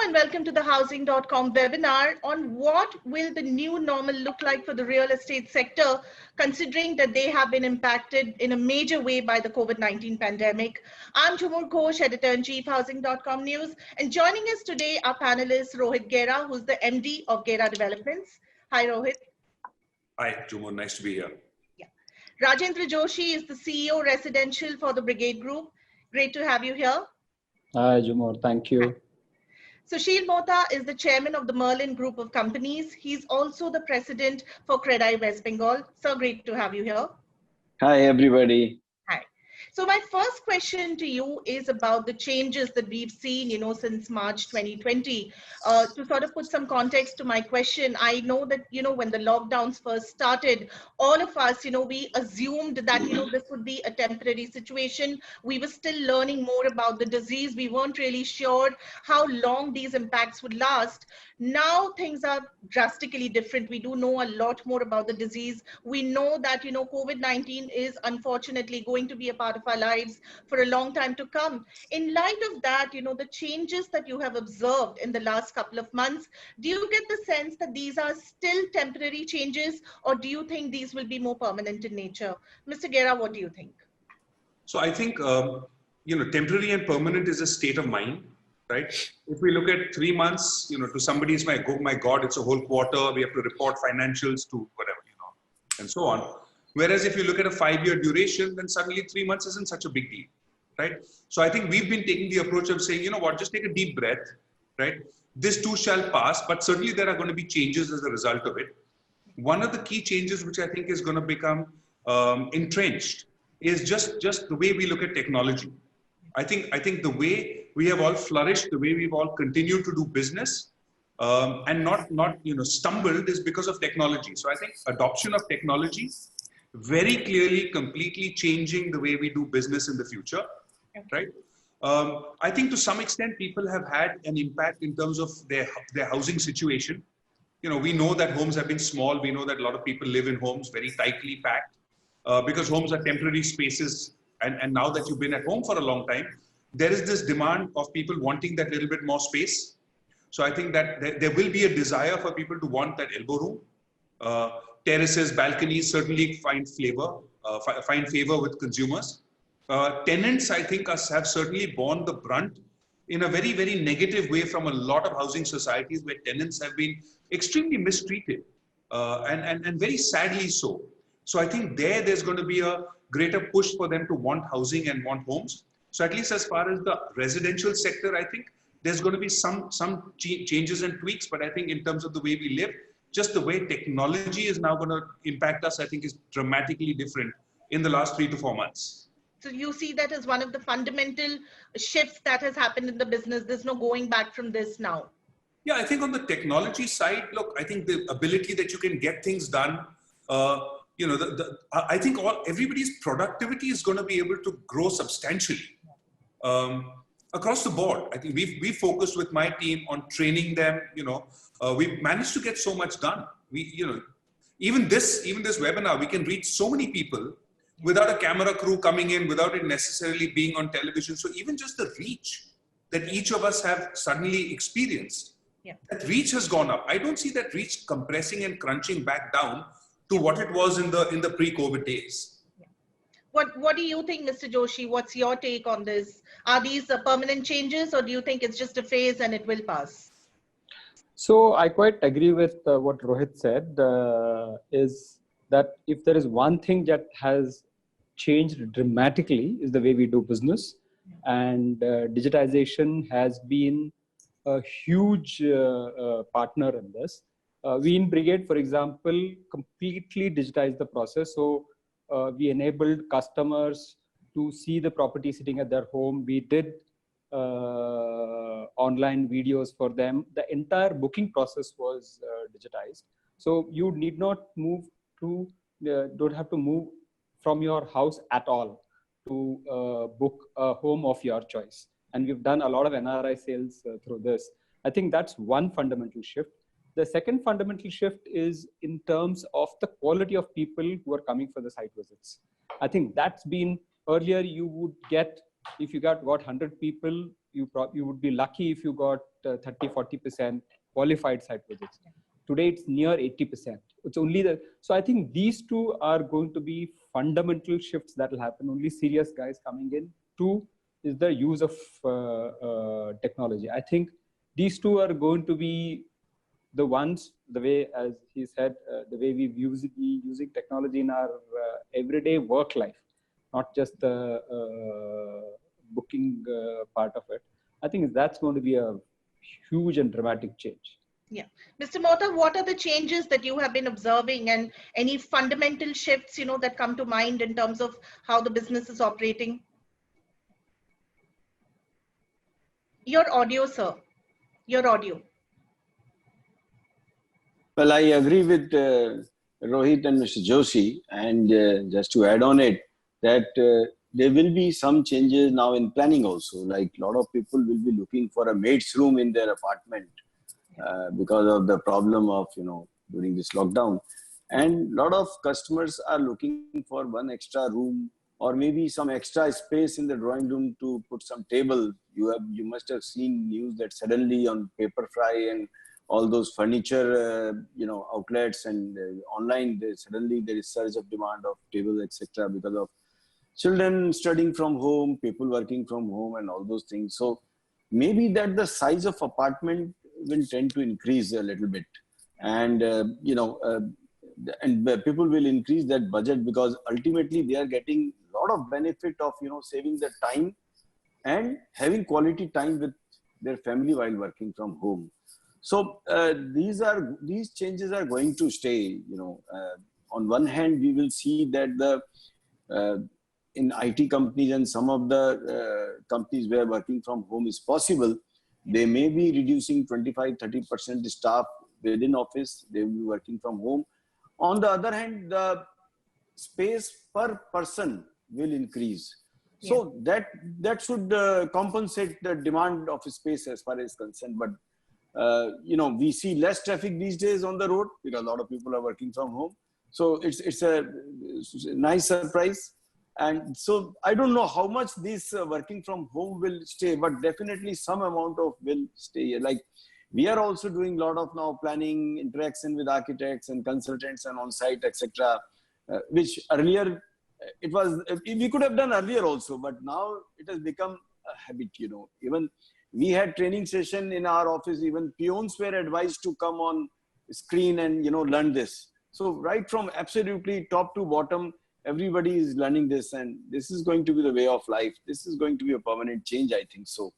and welcome to the Housing.com webinar on what will the new normal look like for the real estate sector, considering that they have been impacted in a major way by the COVID-19 pandemic. I'm Jumur Ghosh, Editor-in-Chief, Housing.com News, and joining us today are panelists Rohit Gera, who's the MD of Gera Developments. Hi, Rohit. Hi, Jumur. Nice to be here. Yeah. Rajendra Joshi is the CEO Residential for the Brigade Group. Great to have you here. Hi, Jumur. Thank you. Hi. Sushil Mohta is the chairman of the Merlin Group of Companies. He's also the president for CREDAI West Bengal. So great to have you here. Hi, everybody. Hi. So my first question to you is about the changes that we've seen, since March 2020. To sort of put some context to my question, I know that, when the lockdowns first started, all of us, we assumed that, this would be a temporary situation. We were still learning more about the disease. We weren't really sure how long these impacts would last. Now things are drastically different. We do know a lot more about the disease. We know that, COVID-19 is unfortunately going to be a part of our lives for a long time to come. In light of that, the changes that you have observed in the last couple of months, do you get the sense that these are still temporary changes, or do you think these will be more permanent in nature? Mr. Gera, what do you think? So I think, temporary and permanent is a state of mind, right? If we look at 3 months, to somebody's my God, it's a whole quarter. We have to report financials to whatever, and so on. Whereas if you look at a 5-year duration, then suddenly 3 months isn't such a big deal, right? So I think we've been taking the approach of saying, just take a deep breath, right? This too shall pass, but certainly there are going to be changes as a result of it. One of the key changes which I think is going to become entrenched is just the way we look at technology. I think the way we have all flourished, the way we've all continued to do business and not stumbled is because of technology. So I think adoption of technology very clearly, completely changing the way we do business in the future, right? I think to some extent people have had an impact in terms of their housing situation. We know that homes have been small. We know that a lot of people live in homes very tightly packed because homes are temporary spaces. And now that you've been at home for a long time, there is this demand of people wanting that little bit more space. So I think that there will be a desire for people to want that elbow room. Terraces, balconies certainly find favor with consumers. Tenants, I think, have certainly borne the brunt in a very, very negative way from a lot of housing societies where tenants have been extremely mistreated and very sadly so. So I think there's going to be a greater push for them to want housing and want homes. So at least as far as the residential sector, I think there's going to be some changes and tweaks, but I think in terms of the way we live, just the way technology is now going to impact us, I think is dramatically different in the last 3 to 4 months. So you see that as one of the fundamental shifts that has happened in the business. There's no going back from this now. Yeah, I think on the technology side, look, I think the ability that you can get things done, I think everybody's productivity is going to be able to grow substantially across the board. I think we focused with my team on training them. We've managed to get so much done. Even this webinar, we can reach so many people without a camera crew coming in, without it necessarily being on television. So even just the reach that each of us have suddenly experienced, that reach has gone up. I don't see that reach compressing and crunching back down to what it was in the pre-COVID days. What do you think, Mr. Joshi? What's your take on this? Are these permanent changes, or do you think it's just a phase and it will pass? So I quite agree with what Rohit said, is that if there is one thing that has changed dramatically is the way we do business. And digitization has been a huge partner in this. We in Brigade, for example, completely digitized the process. So we enabled customers to see the property sitting at their home. We did online videos for them. The entire booking process was digitized. So you need not don't have to move from your house at all to book a home of your choice. And we've done a lot of NRI sales through this. I think that's one fundamental shift. The second fundamental shift is in terms of the quality of people who are coming for the site visits. I think that's been earlier. You would get, if you got 100 people, you would be lucky if you got 30-40% qualified site visits. Today it's near 80%. It's only the, so I think these two are going to be fundamental shifts that will happen. Only serious guys coming in. Two is the use of technology. I think these two are going to be the ones, the way, as he said, the way we using technology in our everyday work life, not just the booking part of it. I think that's going to be a huge and dramatic change. Yeah. Mr. Mohta, what are the changes that you have been observing and any fundamental shifts, that come to mind in terms of how the business is operating? Your audio, sir. Your audio. Well, I agree with Rohit and Mr. Joshi, and just to add on it, that there will be some changes now in planning also. Like a lot of people will be looking for a maid's room in their apartment because of the problem of, during this lockdown. And a lot of customers are looking for one extra room or maybe some extra space in the drawing room to put some table. You must have seen news that suddenly on Paperfry and all those furniture, outlets and online, suddenly there is surge of demand of tables, etc., because of children studying from home, people working from home, and all those things. So maybe that the size of apartment will tend to increase a little bit, and people will increase that budget because ultimately they are getting a lot of benefit of saving the time and having quality time with their family while working from home. So these changes are going to stay. On one hand, we will see that in IT companies and some of the companies where working from home is possible, they may be reducing 25-30% staff within office. They will be working from home. On the other hand, the space per person will increase. So that should compensate the demand of space as far as concerned. But we see less traffic these days on the road because a lot of people are working from home. So it's a nice surprise. And so I don't know how much this working from home will stay, but definitely some amount of will stay. Like we are also doing a lot of now planning, interaction with architects and consultants and on-site, etc., which earlier we could have done earlier also, but now it has become a habit. Even we had training session in our office. Even peons were advised to come on screen and learn this. So right from absolutely top to bottom, everybody is learning this, and this is going to be the way of life. This is going to be a permanent change, I think so.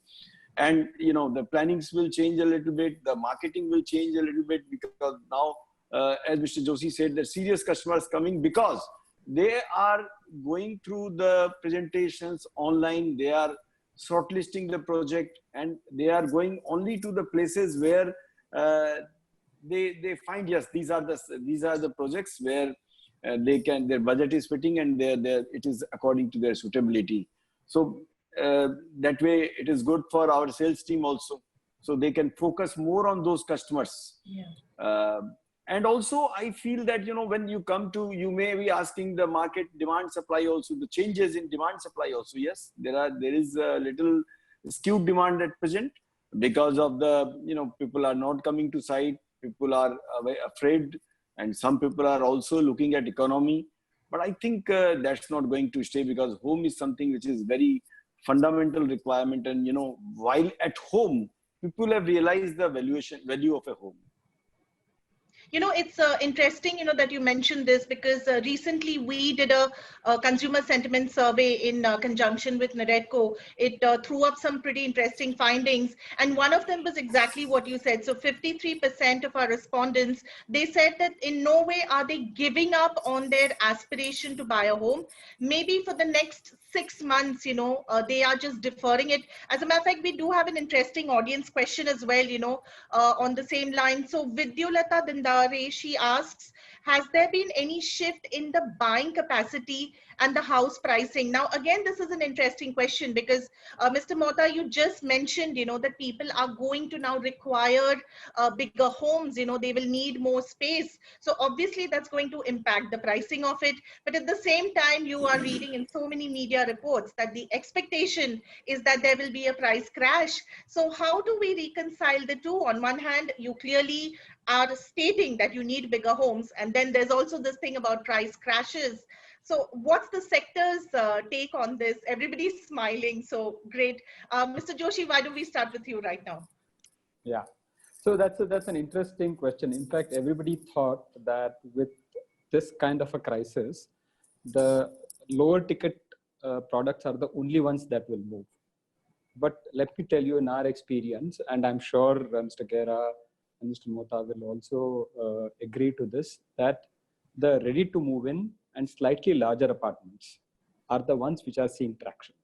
And the plannings will change a little bit. The marketing will change a little bit because now, as Mr. Joshi said, the serious customers coming because they are going through the presentations online. They are shortlisting the project, and they are going only to the places where they find, yes, these are the projects where their budget is fitting and it is according to their suitability. So that way it is good for our sales team also, so they can focus more on those customers. And also I feel that when you come to, you may be asking the market demand supply also, the changes in demand supply also. Yes, there is a little skewed demand at present because of the people are not coming to site, people are afraid, and some people are also looking at economy. But I think that's not going to stay because home is something which is very fundamental requirement. And while at home, people have realized the value of a home. It's interesting, that you mentioned this because recently we did a consumer sentiment survey in conjunction with NAREDCO. It threw up some pretty interesting findings. And one of them was exactly what you said. So 53% of our respondents, they said that in no way are they giving up on their aspiration to buy a home. Maybe for the next 6 months, they are just deferring it. As a matter of fact, we do have an interesting audience question as well, on the same line. So Vidyulata Dindare, she asks, has there been any shift in the buying capacity and the house pricing. Now, again, this is an interesting question because Mr. Mohta, you just mentioned, that people are going to now require bigger homes, they will need more space. So obviously that's going to impact the pricing of it. But at the same time, you are reading in so many media reports that the expectation is that there will be a price crash. So how do we reconcile the two? On one hand, you clearly are stating that you need bigger homes, and then there's also this thing about price crashes. So what's the sector's take on this? Everybody's smiling, so great. Mr. Joshi, why don't we start with you right now? Yeah, so that's an interesting question. In fact, everybody thought that with this kind of a crisis, the lower ticket products are the only ones that will move. But let me tell you, in our experience, and I'm sure Mr. Gera and Mr. Mohta will also agree to this, that the ready to move in and slightly larger apartments are the ones which are seeing traction.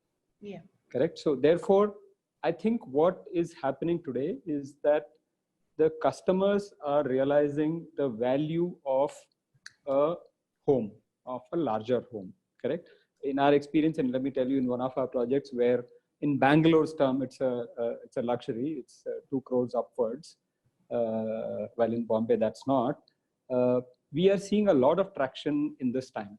Yeah. Correct. So therefore, I think what is happening today is that the customers are realizing the value of a home, of a larger home. Correct. In our experience, and let me tell you, in one of our projects where in Bangalore's term, it's a luxury, it's 2 crores upwards, while in Bombay, that's not. We are seeing a lot of traction in this time.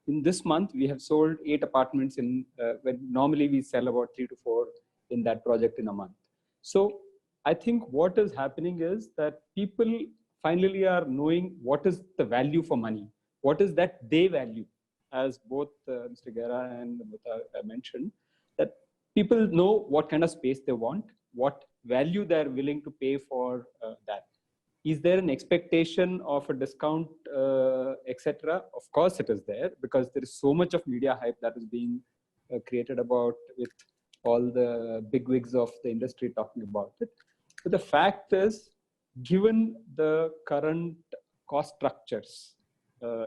In this month, we have sold 8 apartments in, when normally we sell about 3 to 4 in that project in a month. So I think what is happening is that people finally are knowing what is the value for money, what is that they value, as both Mr. Gera and Mohta mentioned, that people know what kind of space they want, what value they're willing to pay for that. Is there an expectation of a discount, etc.? Of course it is there, because there is so much of media hype that is being created about, with all the bigwigs of the industry talking about it. But the fact is, given the current cost structures,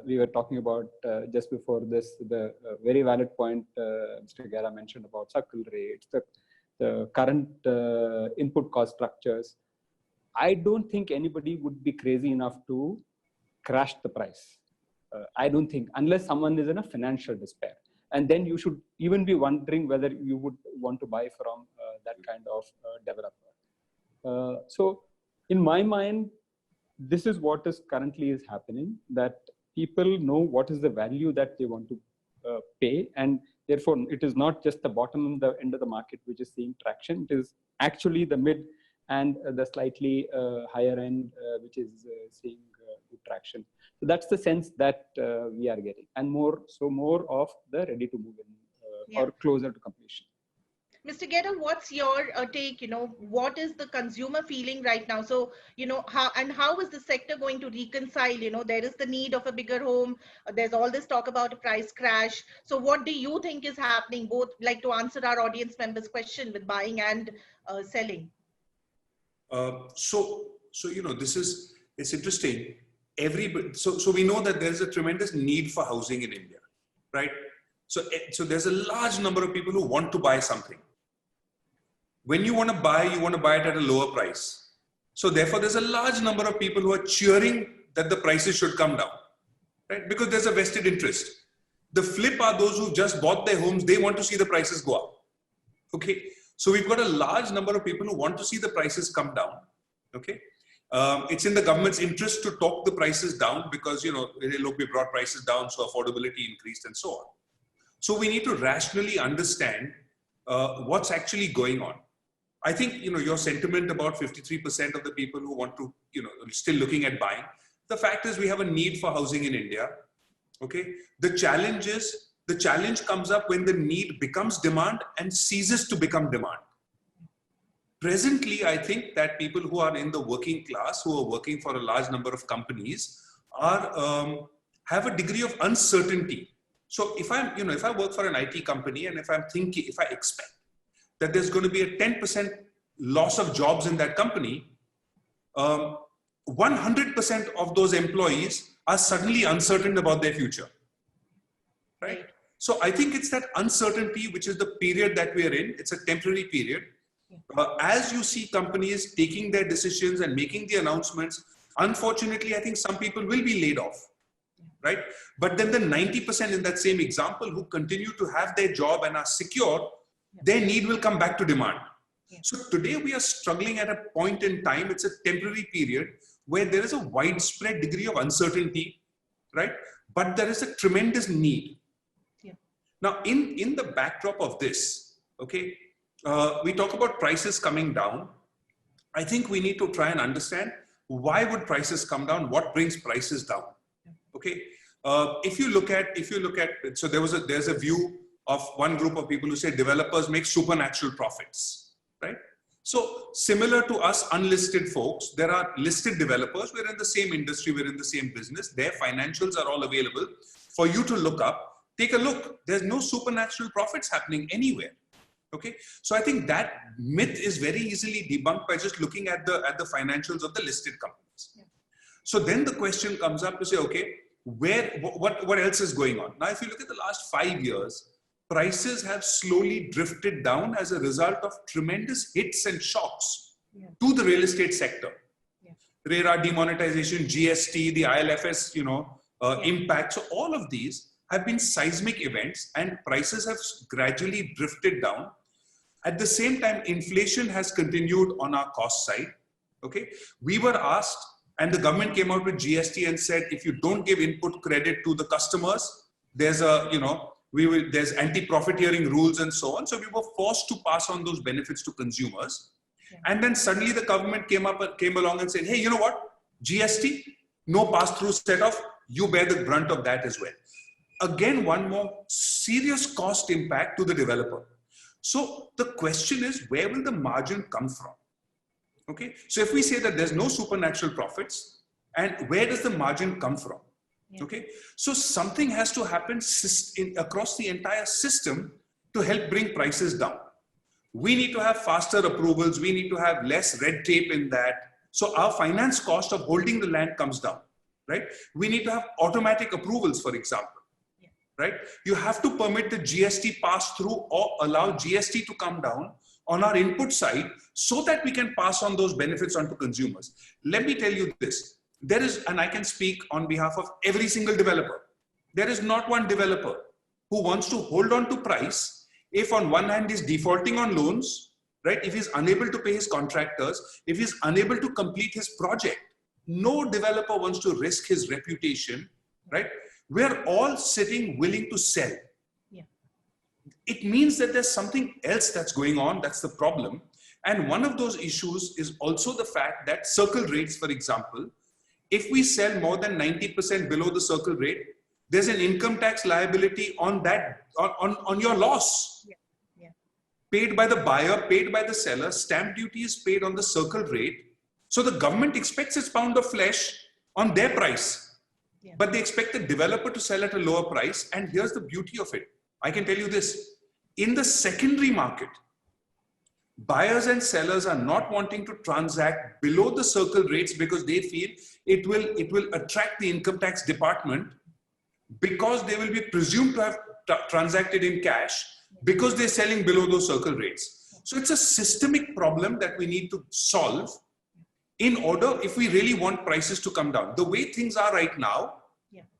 we were talking about just before this, the very valid point Mr. Gera mentioned about circle rates, the current input cost structures. I don't think anybody would be crazy enough to crash the price. I don't think, unless someone is in a financial despair. And then you should even be wondering whether you would want to buy from that kind of developer. So in my mind, this is what is currently is happening, that people know what is the value that they want to pay. And therefore, it is not just the bottom, the end of the market, which is seeing traction. It is actually the mid and the slightly higher end, which is seeing good traction. So that's the sense that we are getting, and more of the ready to move in or closer to completion. Mr. Gera, what's your take? What is the consumer feeling right now? So, how is the sector going to reconcile? There is the need of a bigger home. There's all this talk about a price crash. So what do you think is happening, both like to answer our audience members' question with buying and selling? So it's interesting. So we know that there's a tremendous need for housing in India, right? So there's a large number of people who want to buy something. When you want to buy it at a lower price. So therefore, there's a large number of people who are cheering that the prices should come down, right? Because there's a vested interest. The flip are those who just bought their homes. They want to see the prices go up. Okay. So we've got a large number of people who want to see the prices come down. Okay. It's in the government's interest to talk the prices down, because, look, we brought prices down, so affordability increased and so on. So we need to rationally understand what's actually going on. I think, your sentiment about 53% of the people who want to, still looking at buying. The fact is we have a need for housing in India. Okay. The challenge comes up when the need becomes demand and ceases to become demand. Presently, I think that people who are in the working class, who are working for a large number of companies, have a degree of uncertainty. So if I work for an IT company, and if I expect that there's going to be a 10% loss of jobs in that company, 100% of those employees are suddenly uncertain about their future, right? So I think it's that uncertainty, which is the period that we are in. It's a temporary period. As you see companies taking their decisions and making the announcements, unfortunately, I think some people will be laid off, right? But then the 90% in that same example who continue to have their job and are secure, their need will come back to demand. So today we are struggling at a point in time, it's a temporary period where there is a widespread degree of uncertainty, right? But there is a tremendous need. Now, in the backdrop of this, okay, we talk about prices coming down. I think we need to try and understand why would prices come down? What brings prices down? Okay, if you look at, so there's a view of one group of people who say developers make supernatural profits, right? So similar to us unlisted folks, there are listed developers. We're in the same industry, we're in the same business. Their financials are all available for you to look up. Take a look. There's no supernatural profits happening anywhere. Okay, so I think that myth is very easily debunked by just looking at the financials of the listed companies. So then the question comes up to say, okay, what else is going on? Now, if you look at the last 5 years, prices have slowly drifted down as a result of tremendous hits and shocks to the real estate sector. RERA demonetization, GST, the ILFS, impact. So all of these have been seismic events and prices have gradually drifted down. At the same time, inflation has continued on our cost side. Okay, we were asked, and the government came out with GST and said, if you don't give input credit to the customers, there's there's anti-profiteering rules and so on. So we were forced to pass on those benefits to consumers. And then suddenly the government came along and said, hey, you know what? GST, no pass-through set off, you bear the brunt of that as well. Again, one more serious cost impact to the developer. So the question is, where will the margin come from? Okay, so if we say that there's no supernatural profits, and where does the margin come from? Okay, so something has to happen across the entire system to help bring prices down. We need to have faster approvals. We need to have less red tape in that. So our finance cost of holding the land comes down, right? We need to have automatic approvals, for example. Right? You have to permit the GST pass through or allow GST to come down on our input side so that we can pass on those benefits onto consumers. Let me tell you this. There is, and I can speak on behalf of every single developer. There is not one developer who wants to hold on to price if on one hand he's defaulting on loans, right? If he's unable to pay his contractors, if he's unable to complete his project. No developer wants to risk his reputation, right? We're all sitting willing to sell. It means that there's something else that's going on. That's the problem. And one of those issues is also the fact that circle rates, for example, if we sell more than 90% below the circle rate, there's an income tax liability on that, on your loss. Paid by the buyer, paid by the seller, stamp duty is paid on the circle rate. So the government expects its pound of flesh on their price. But they expect the developer to sell at a lower price. And here's the beauty of it. I can tell you this. In the secondary market, buyers and sellers are not wanting to transact below the circle rates because they feel it will attract the income tax department because they will be presumed to have transacted in cash because they're selling below those circle rates. So it's a systemic problem that we need to solve in order, if we really want prices to come down. The way things are right now,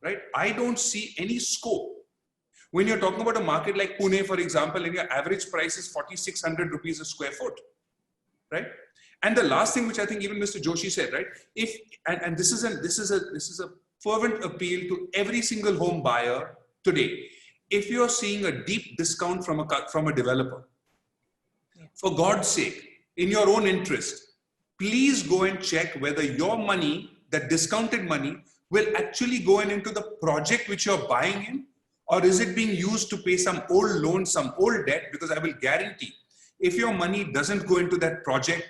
right, I don't see any scope. When you're talking about a market like Pune, for example, and your average price is 4,600 rupees a square foot, right? And the last thing, which I think even Mr. Joshi said, right? And this is a fervent appeal to every single home buyer today. If you're seeing a deep discount from a developer, for God's sake, in your own interest, please go and check whether your money, that discounted money, will actually go into the project which you're buying in, or is it being used to pay some old loan, some old debt? Because I will guarantee, if your money doesn't go into that project,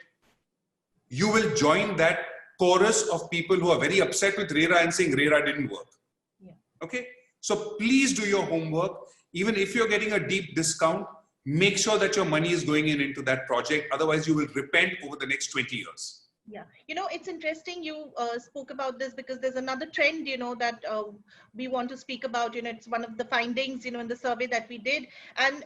you will join that chorus of people who are very upset with RERA and saying RERA didn't work. Okay? So please do your homework. Even if you're getting a deep discount, make sure that your money is going into that project. Otherwise, you will repent over the next 20 years. Yeah, it's interesting you spoke about this because there's another trend, that we want to speak about. It's one of the findings, in the survey that we did. And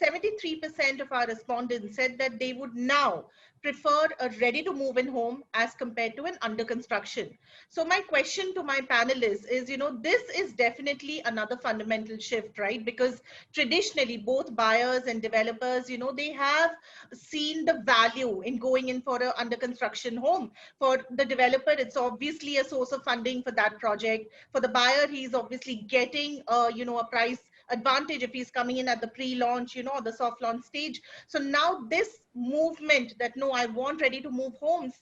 73% of our respondents said that they would now prefer a ready to move in home as compared to an under construction. So my question to my panelists is, this is definitely another fundamental shift, right? Because traditionally both buyers and developers, they have seen the value in going in for a under construction home. For the developer, it's obviously a source of funding for that project. For the buyer, he's obviously getting a price advantage if he's coming in at the pre-launch, the soft launch stage. So now this movement that, no, I want ready to move homes,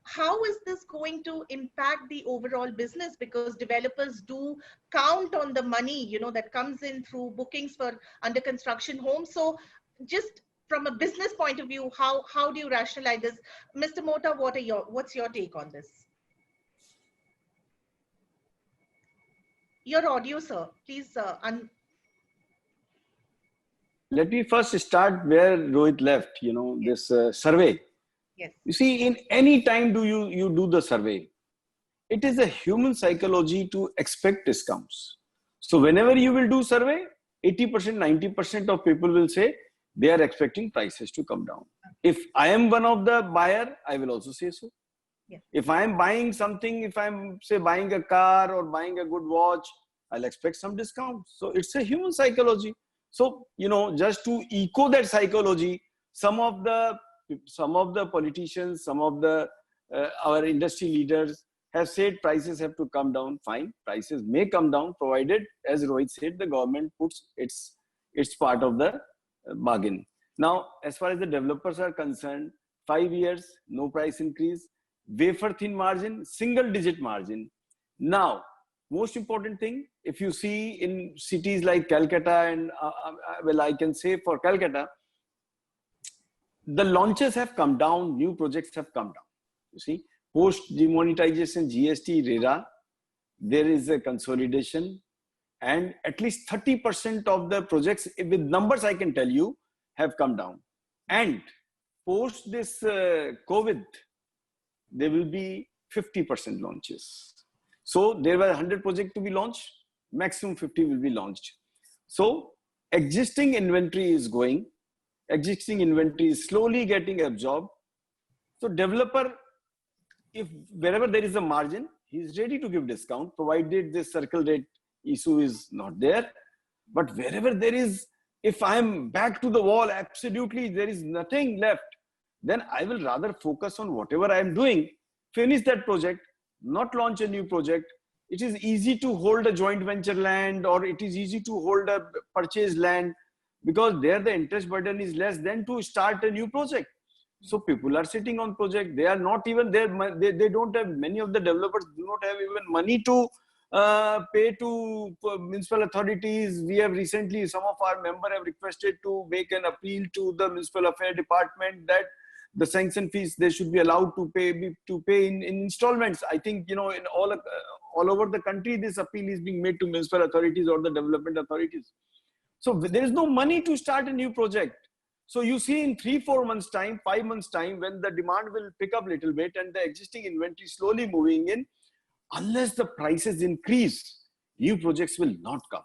how is this going to impact the overall business? Because developers do count on the money, that comes in through bookings for under construction homes. So just from a business point of view, how do you rationalize this? Mr. Mohta, what's your take on this? Your audio, sir, please. Let me first start where Rohit left, Yes. this survey. Yes. You see, in any time you do the survey, it is a human psychology to expect discounts. So whenever you will do survey, 80%, 90% of people will say they are expecting prices to come down. If I am one of the buyer, I will also say so. Yeah. If I am buying something, if I'm say buying a car or buying a good watch, I'll expect some discount. So it's a human psychology. So, just to echo that psychology, some of the politicians, some of the our industry leaders have said prices have to come down. Fine, prices may come down provided, as Rohit said, the government puts its part of the bargain. Now, as far as the developers are concerned, 5 years, no price increase, wafer thin margin, single digit margin. Now, most important thing, if you see in cities like Calcutta and I can say for Calcutta, the launches have come down, new projects have come down. You see, post demonetization, GST, RERA, there is a consolidation, and at least 30% of the projects, with numbers I can tell you, have come down. And post this COVID, there will be 50% launches. So there were 100 projects to be launched, maximum 50 will be launched. So existing inventory is going, existing inventory is slowly getting absorbed. So developer, if wherever there is a margin, he is ready to give discount, provided this circle rate issue is not there. But wherever there is, if I am back to the wall, absolutely there is nothing left, then I will rather focus on whatever I am doing, finish that project, not launch a new project. It is easy to hold a joint venture land, or it is easy to hold a purchase land, because there the interest burden is less than to start a new project. So people are sitting on project. They are not even there. They don't have, many of the developers do not have even money to pay to municipal authorities. We have recently, some of our members have requested to make an appeal to the municipal affairs department that the sanction fees they should be allowed to pay in installments. I think in all over the country this appeal is being made to municipal authorities or the development authorities. So there is no money to start a new project. So you see in 3-4 months time, 5 months time, when the demand will pick up a little bit and the existing inventory slowly moving in, unless the prices increase, new projects will not come.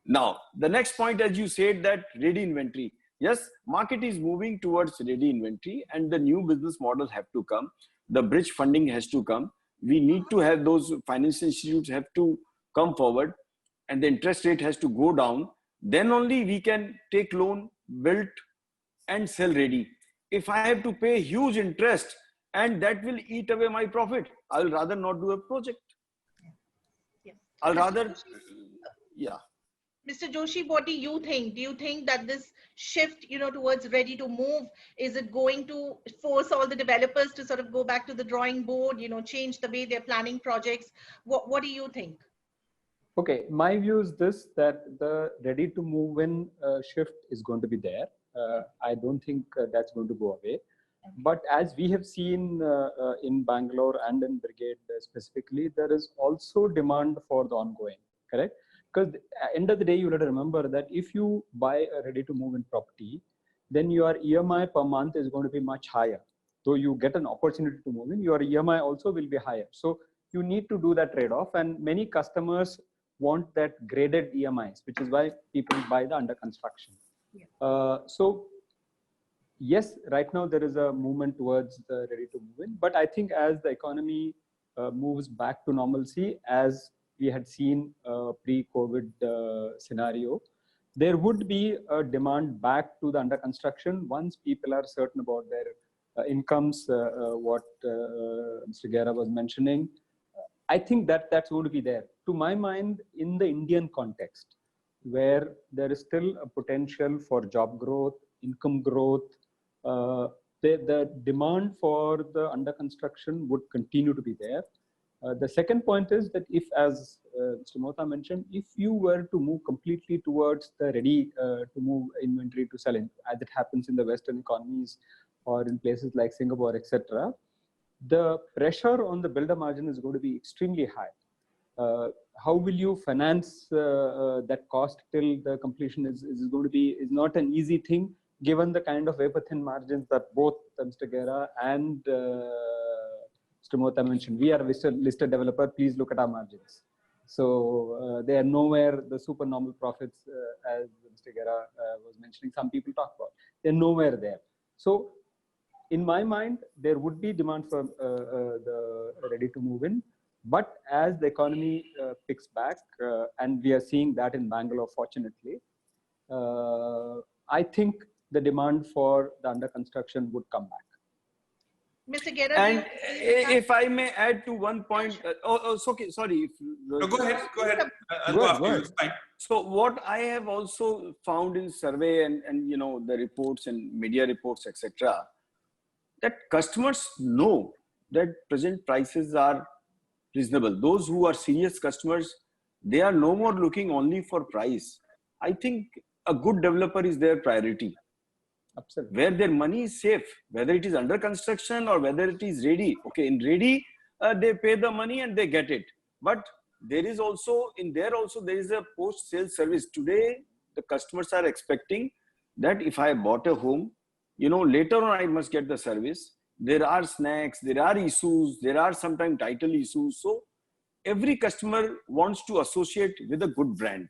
Now, the next point, as you said, that ready inventory. Yes, market is moving towards ready inventory and the new business models have to come. The bridge funding has to come. We need to have those financial institutes have to come forward and the interest rate has to go down. Then only we can take loan, build and sell ready. If I have to pay huge interest and that will eat away my profit, I'll rather not do a project. Yeah. I'll rather, yeah. Mr. Joshi, what do you think? Do you think that this shift, towards ready to move, is it going to force all the developers to sort of go back to the drawing board, change the way they're planning projects? What do you think? Okay, my view is this, that the ready to move in shift is going to be there. I don't think that's going to go away. But as we have seen in Bangalore and in Brigade specifically, there is also demand for the ongoing, correct? Because at the end of the day, you have to remember that if you buy a ready to move in property, then your EMI per month is going to be much higher. So you get an opportunity to move in, your EMI also will be higher. So you need to do that trade-off, and many customers want that graded EMIs, which is why people buy the under construction. Yeah. So yes, right now there is a movement towards the ready to move in, but I think as the economy moves back to normalcy, as we had seen pre-COVID scenario, there would be a demand back to the under construction once people are certain about their incomes, what Mr. Gera was mentioning. I think that that's going to be there. To my mind, in the Indian context, where there is still a potential for job growth, income growth, the demand for the under construction would continue to be there. The second point is that if, as Mr. Mohta mentioned, if you were to move completely towards the ready to move inventory to sell in, as it happens in the Western economies or in places like Singapore, etc., the pressure on the builder margin is going to be extremely high. How will you finance that cost till the completion is going to be is not an easy thing, given the kind of paper thin margins that both Mr. Gera and Mr. Mohta mentioned. We are a listed developer. Please look at our margins. So they are nowhere the super normal profits, as Mr. Gera was mentioning. Some people talk about. They're nowhere there. So in my mind, there would be demand for the ready to move in. But as the economy picks back, and we are seeing that in Bangalore, fortunately, I think the demand for the under construction would come back. Mr. Gera, And if I may add to one point, okay, sorry. No, go ahead. I'll Go go ahead, after go you. ahead. It's fine. So what I have also found in survey and you know the reports and media reports, etc., that customers know that present prices are reasonable. Those who are serious customers, they are no more looking only for price. I think a good developer is their priority. Absolutely. Where their money is safe, whether it is under construction or whether it is ready. Okay, in ready, they pay the money and they get it. But there is also, in there also, there is a post-sale service. Today, the customers are expecting that if I bought a home, you know, later on I must get the service. There are snacks, there are issues, there are sometimes title issues. So every customer wants to associate with a good brand.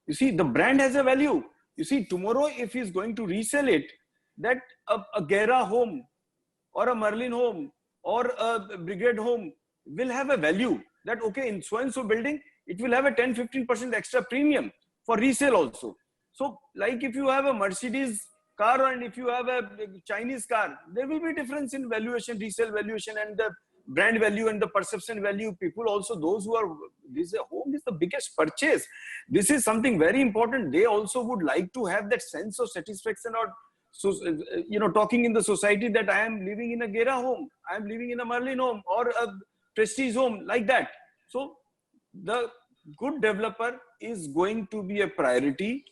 You see, the brand has a value. You see, tomorrow if he's going to resell it, that a Gera home or a Merlin home or a Brigade home will have a value. That, okay, in so-and-so building, it will have a 10-15% extra premium for resale also. So like if you have a Mercedes car and if you have a Chinese car, there will be difference in valuation, resale valuation, and the brand value and the perception value. People also, those who are, this home is the biggest purchase. This is something very important. They also would like to have that sense of satisfaction, or so, you know, talking in the society that I am living in a Gera home, I am living in a Merlin home or a Prestige home, like that. So the good developer is going to be a priority.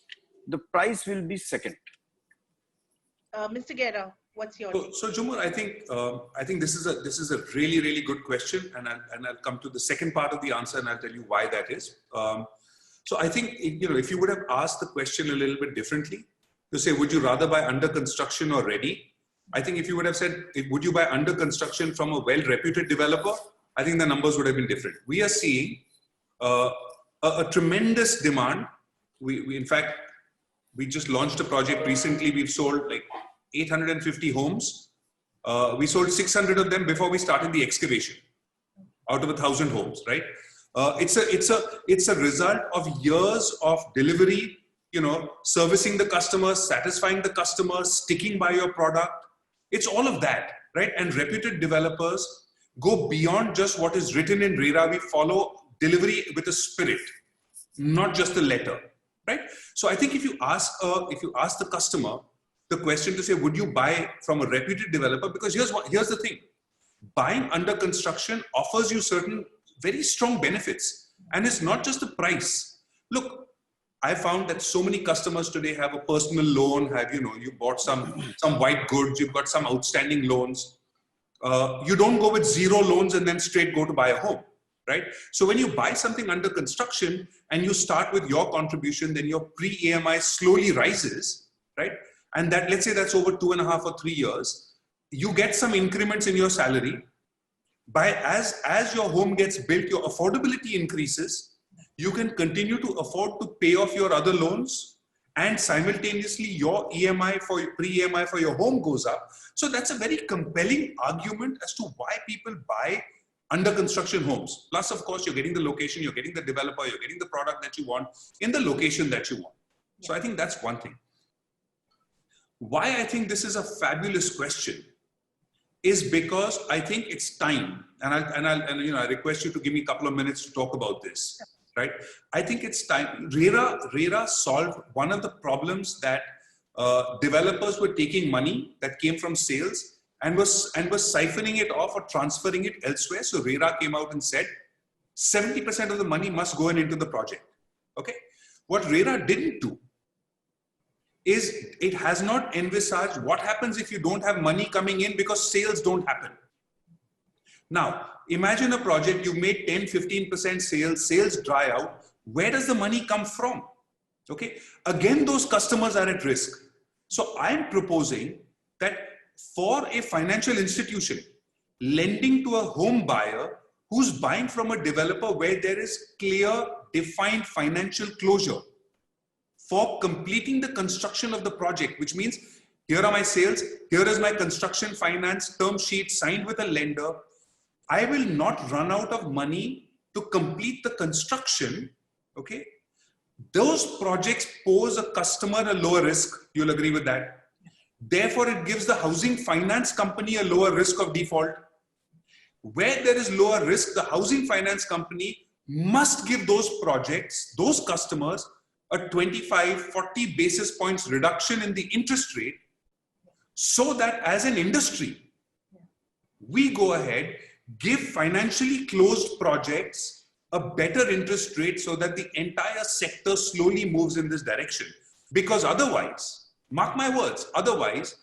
The price will be second. Mr. Gera, what's your take? So Jumur, I think this is a really good question, and I'll come to the second part of the answer, and I'll tell you why that is. So I think if you would have asked the question a little bit differently, to say, would you rather buy under construction or ready? I think if you would have said, would you buy under construction from a well-reputed developer? I think the numbers would have been different. We are seeing a tremendous demand. In fact, we just launched a project recently. We've sold like 850 homes. We sold 600 of them before we started the excavation, out of 1,000 homes, right? It's a result of years of delivery, servicing the customers, satisfying the customers, sticking by your product. It's all of that, right? And reputed developers go beyond just what is written in RERA. We follow delivery with a spirit, not just a letter, right? So I think if you ask the customer the question to say, would you buy from a reputed developer? Because here's the thing. Buying under construction offers you certain very strong benefits. And it's not just the price. Look, I found that so many customers today have a personal loan, you bought some white goods, you've got some outstanding loans. You don't go with zero loans and then straight go to buy a home, right? So when you buy something under construction and you start with your contribution, then your pre-EMI slowly rises, right? And that, let's say that's over 2.5 or 3 years, you get some increments in your salary. As your home gets built, your affordability increases. You can continue to afford to pay off your other loans and simultaneously your EMI for pre-EMI for your home goes up. So that's a very compelling argument as to why people buy under construction homes. Plus, of course, you're getting the location, you're getting the developer, you're getting the product that you want in the location that you want. So I think that's one thing. Why I think this is a fabulous question is because I think it's time, and I request you to give me a couple of minutes to talk about this, right? I think it's time. RERA solved one of the problems that developers were taking money that came from sales and was siphoning it off or transferring it elsewhere. So RERA came out and said 70% of the money must go into the project. Okay, what RERA didn't do is it has not envisaged what happens if you don't have money coming in because sales don't happen. Now, imagine a project, you made 10-15% sales dry out. Where does the money come from? Okay, again, those customers are at risk. So I'm proposing that for a financial institution lending to a home buyer who's buying from a developer where there is clear, defined financial closure, for completing the construction of the project, which means here are my sales, here is my construction finance term sheet signed with a lender. I will not run out of money to complete the construction. Okay, those projects pose a customer a lower risk. You'll agree with that. Therefore, it gives the housing finance company a lower risk of default. Where there is lower risk, the housing finance company must give those projects, those customers, a 25-40 basis points reduction in the interest rate, so that as an industry, we go ahead, give financially closed projects a better interest rate so that the entire sector slowly moves in this direction. Because otherwise, mark my words, otherwise,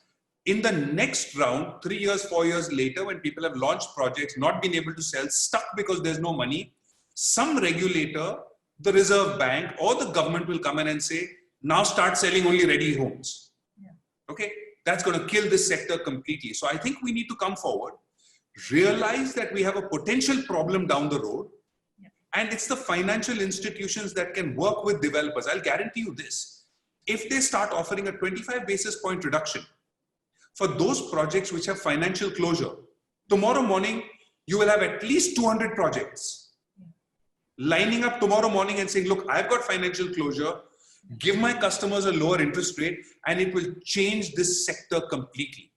in the next round, 3 years, 4 years later, when people have launched projects, not been able to sell, stuck because there's no money, some regulator, the Reserve Bank or the government will come in and say, now start selling only ready homes. Yeah. Okay, that's going to kill this sector completely. So I think we need to come forward, realize that we have a potential problem down the road, yeah, and it's the financial institutions that can work with developers. I'll guarantee you this. If they start offering a 25 basis point reduction for those projects which have financial closure, tomorrow morning, you will have at least 200 projects lining up tomorrow morning and saying, look, I've got financial closure, give my customers a lower interest rate, and it will change this sector completely.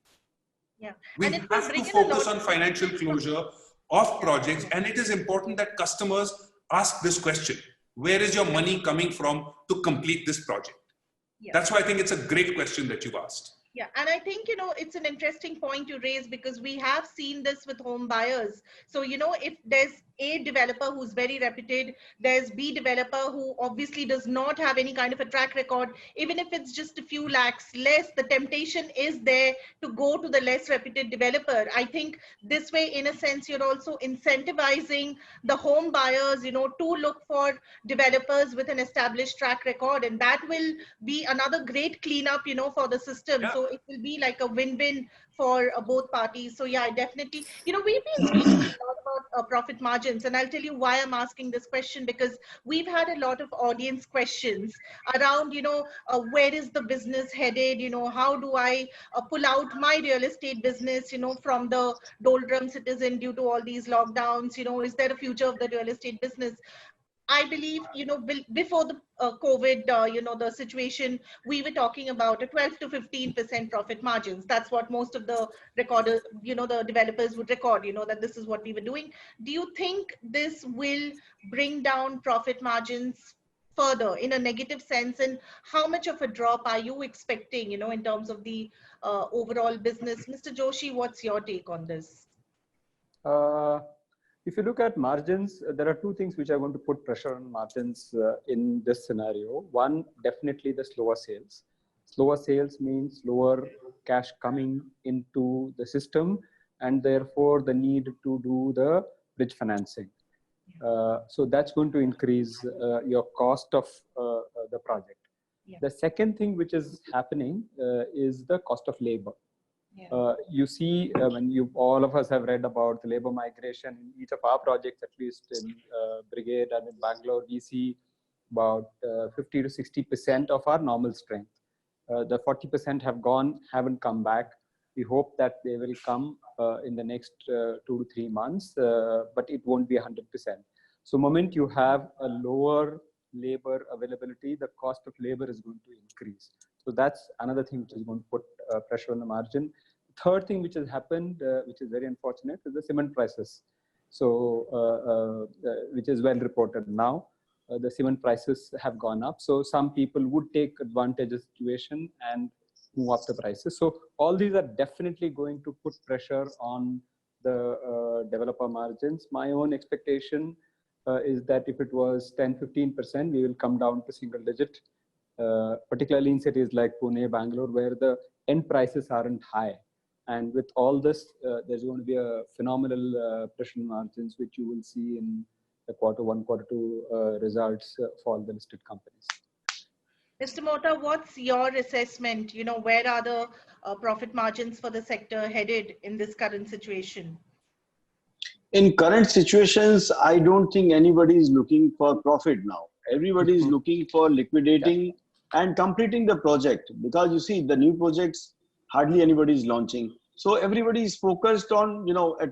Yeah. We have to focus on financial closure of projects, and it is important that customers ask this question: where is your money coming from to complete this project? Yeah. That's why I think it's a great question that you've asked. Yeah, and I think, it's an interesting point to raise because we have seen this with home buyers. So, if there's A developer who's very reputed, there's B developer who obviously does not have any kind of a track record, even if it's just a few lakhs less, the temptation is there to go to the less reputed developer. I think this way, in a sense, you're also incentivizing the home buyers, to look for developers with an established track record, and that will be another great cleanup, for the system. Yeah. So it will be like a win-win for both parties. So yeah, definitely, we've been speaking a lot about profit margins, and I'll tell you why I'm asking this question, because we've had a lot of audience questions around, where is the business headed? How do I pull out my real estate business, from the doldrums it is in due to all these lockdowns? Is there a future of the real estate business? I believe, before the COVID, the situation, we were talking about a 12 to 15% profit margins. That's what most of the recorders, the developers would record, that this is what we were doing. Do you think this will bring down profit margins further in a negative sense? And how much of a drop are you expecting, in terms of the overall business? Mr. Joshi, what's your take on this? If you look at margins, there are two things which I want to put pressure on margins in this scenario. One, definitely the slower sales. Slower sales means lower cash coming into the system, and therefore the need to do the bridge financing. So that's going to increase your cost of the project. Yeah. The second thing which is happening is the cost of labor. Yeah. You see, when all of us have read about the labor migration in each of our projects, at least in Brigade and in Bangalore, we see about 50 to 60% of our normal strength. The 40% haven't come back. We hope that they will come in the next 2 to 3 months, but it won't be 100%. So moment you have a lower labor availability, the cost of labor is going to increase. So that's another thing which is going to put pressure on the margin. Third thing which has happened, which is very unfortunate, is the cement prices. So, which is well reported now. The cement prices have gone up. So some people would take advantage of the situation and move up the prices. So all these are definitely going to put pressure on the developer margins. My own expectation is that if it was 10-15%, we will come down to single digit, particularly in cities like Pune, Bangalore, where the end prices aren't high. And with all this, there's going to be a phenomenal pressure margins, which you will see in the Q1, Q2 results for the listed companies. Mr. Mohta, what's your assessment? Where are the profit margins for the sector headed in this current situation? In current situations, I don't think anybody is looking for profit now. Everybody is looking for liquidating and completing the project, because you see the new projects, hardly anybody is launching. So everybody is focused on, at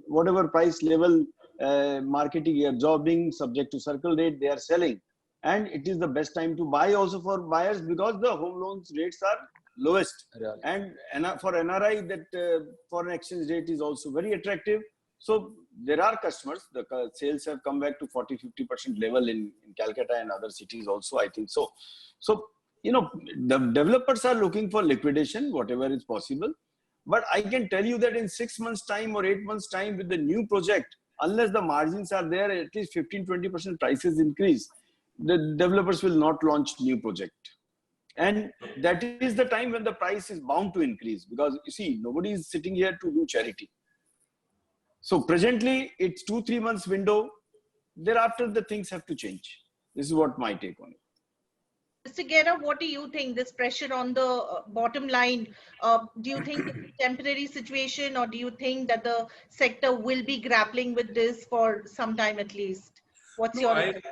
whatever price level marketing absorbing, subject to circle rate, they are selling. And it is the best time to buy also for buyers, because the home loans rates are lowest. Really? And for NRI, that foreign exchange rate is also very attractive. So there are customers, the sales have come back to 40-50% level in Calcutta and other cities also, I think so. So, the developers are looking for liquidation, whatever is possible. But I can tell you that in 6 months time or 8 months time with the new project, unless the margins are there, at least 15-20% prices increase, the developers will not launch new project. And that is the time when the price is bound to increase, because you see, nobody is sitting here to do charity. So presently it's 2-3 months window. Thereafter the things have to change. This is what my take on it. Mr. Gera, what do you think? This pressure on the bottom line, do you think it's a temporary situation, or do you think that the sector will be grappling with this for some time at least? What's your opinion?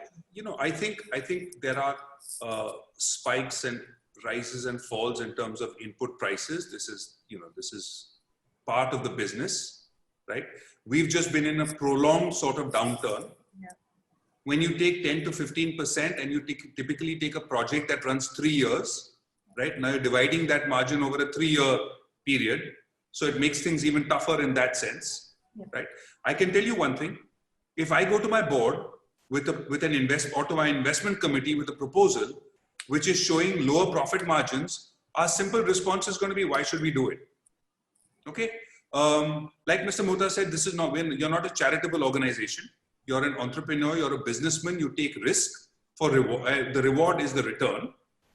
I think there are spikes and rises and falls in terms of input prices. This is part of the business, right? We've just been in a prolonged sort of downturn. Yeah. When you take 10 to 15% and you typically take a project that runs 3 years, right? Now you're dividing that margin over a 3-year period. So it makes things even tougher in that sense, right? I can tell you one thing. If I go to my board with to my investment committee with a proposal, which is showing lower profit margins, our simple response is going to be, why should we do it? Okay. Like Mr. Mohta said, you're not a charitable organization. You're an entrepreneur, you're a businessman, you take risk for reward. The reward is the return.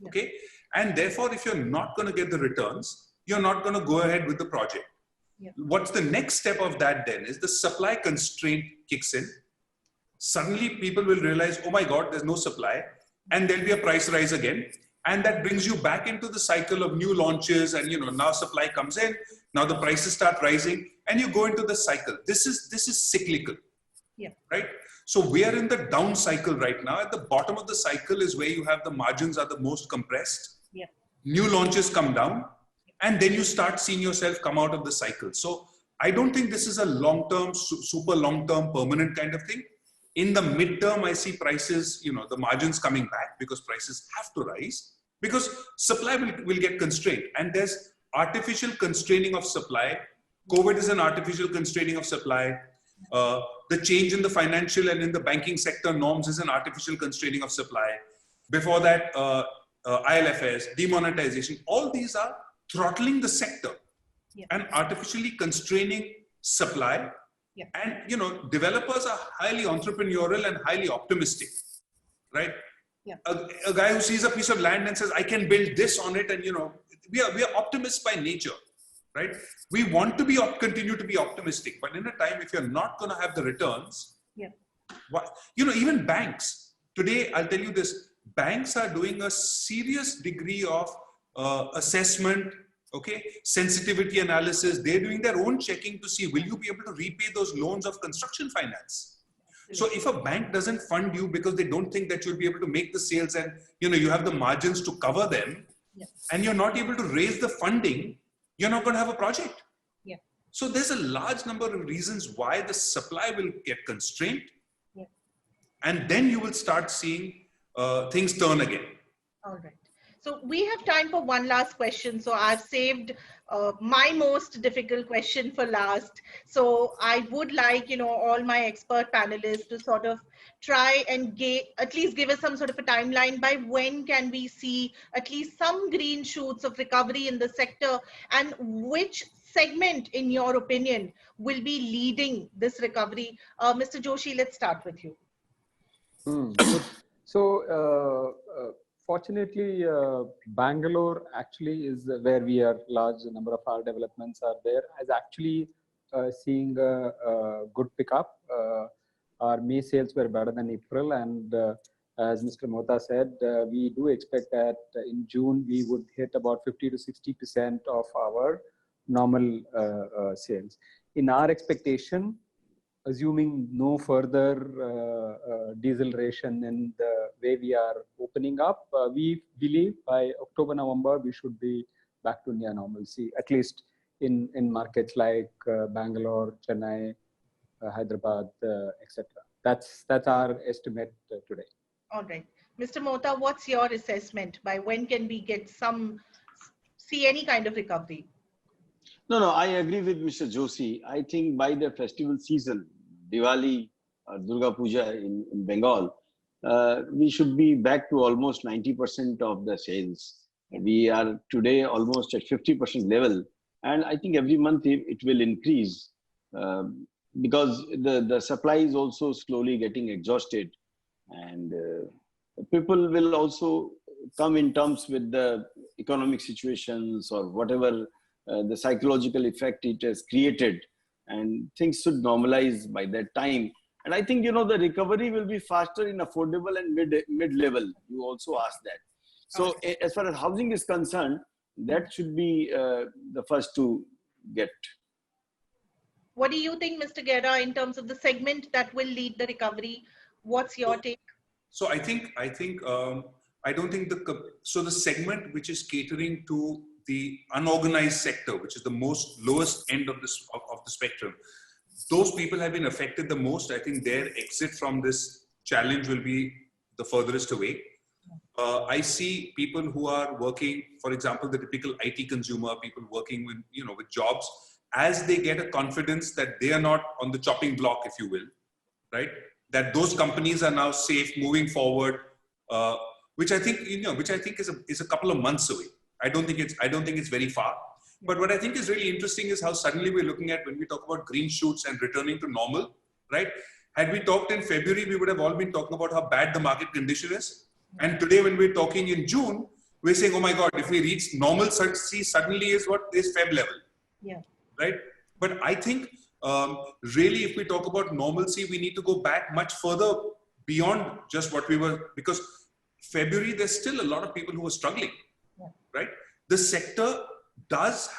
Okay. And therefore, if you're not going to get the returns, you're not going to go ahead with the project. What's the next step of that then is the supply constraint kicks in. Suddenly people will realize, oh my God, there's no supply, and there'll be a price rise again. And that brings you back into the cycle of new launches, and now supply comes in, now the prices start rising, and you go into the cycle. This is cyclical, right? So we are in the down cycle right now. At the bottom of the cycle is where you have the margins are the most compressed. New launches come down, and then you start seeing yourself come out of the cycle. So I don't think this is a long-term, super long-term, permanent kind of thing. In the midterm, I see prices, the margins coming back, because prices have to rise, because supply will get constrained, and there's artificial constraining of supply. COVID is an artificial constraining of supply. The change in the financial and in the banking sector norms is an artificial constraining of supply. Before that, ILFS, demonetization, all these are throttling the sector and artificially constraining supply. And developers are highly entrepreneurial and highly optimistic, right? A guy who sees a piece of land and says, I can build this on it, and we are optimists by nature, right? We want to continue to be optimistic, but in a time if you're not going to have the returns, even banks today, I'll tell you this: banks are doing a serious degree of assessment. Okay, sensitivity analysis. They're doing their own checking to see, will you be able to repay those loans of construction finance? So if a bank doesn't fund you because they don't think that you'll be able to make the sales and you have the margins to cover them, and you're not able to raise the funding, you're not going to have a project. Yeah. So there's a large number of reasons why the supply will get constrained. Yeah. And then you will start seeing things turn again. All right. So we have time for one last question. So I've saved my most difficult question for last. So I would like, all my expert panelists to sort of try and at least give us some sort of a timeline by when can we see at least some green shoots of recovery in the sector, and which segment, in your opinion, will be leading this recovery? Mr. Joshi, let's start with you. Fortunately, Bangalore actually is where we are. Large number of our developments are there. Is actually seeing a good pickup. Our May sales were better than April, and as Mr. Mohta said, we do expect that in June we would hit about 50 to 60% of our normal sales. In our expectation, assuming no further deceleration in the way we are opening up, we believe by October, November, we should be back to near normalcy, at least in markets like Bangalore, Chennai, Hyderabad, etc. That's our estimate today. All right. Mr. Mohta, what's your assessment? By when can we see any kind of recovery? No, I agree with Mr. Joshi. I think by the festival season, Diwali, Durga Puja in Bengal, we should be back to almost 90% of the sales. We are today almost at 50% level. And I think every month it will increase because the supply is also slowly getting exhausted. And people will also come in terms with the economic situations or whatever the psychological effect it has created, and things should normalize by that time. And I think, the recovery will be faster in affordable and mid-level. You also asked that. So as far as housing is concerned, that should be the first to get. What do you think, Mr. Gera, in terms of the segment that will lead the recovery? What's your take? So I don't think the segment which is catering to the unorganized sector, which is the lowest end of the spectrum, those people have been affected the most. I think their exit from this challenge will be the furthest away. I see people who are working, for example, the typical IT consumer, people working with, with jobs, as they get a confidence that they are not on the chopping block, if you will, right? That those companies are now safe moving forward, which I think is a couple of months away. I don't think it's very far. But what I think is really interesting is how suddenly we're looking at when we talk about green shoots and returning to normal, right? Had we talked in February, we would have all been talking about how bad the market condition is. And today, when we're talking in June, we're saying, oh my God, if we reach normalcy, suddenly is what is Feb level. Yeah. Right? But I think really, if we talk about normalcy, we need to go back much further beyond just what we were, because February, there's still a lot of people who are struggling. Right? The sector does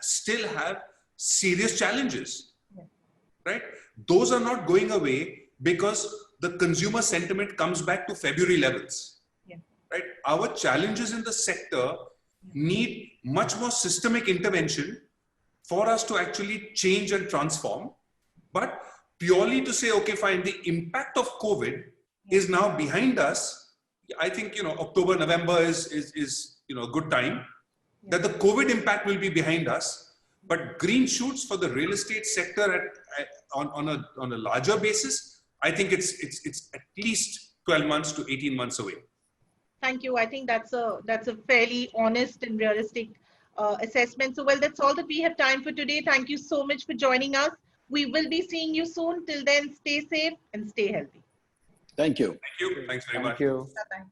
still have serious challenges, right? Those are not going away because the consumer sentiment comes back to February levels, right? Our challenges in the sector need much more systemic intervention for us to actually change and transform. But purely to say, okay, fine, the impact of COVID is now behind us. I think, October, November is a good time, that the COVID impact will be behind us, but green shoots for the real estate sector on a larger basis, I think it's at least 12 months to 18 months away. Thank you. I think that's a fairly honest and realistic assessment. So, well, that's all that we have time for today. Thank you so much for joining us. We will be seeing you soon. Till then, stay safe and stay healthy. Thank you. Thank you. Thanks very much. Thank you. Bye-bye.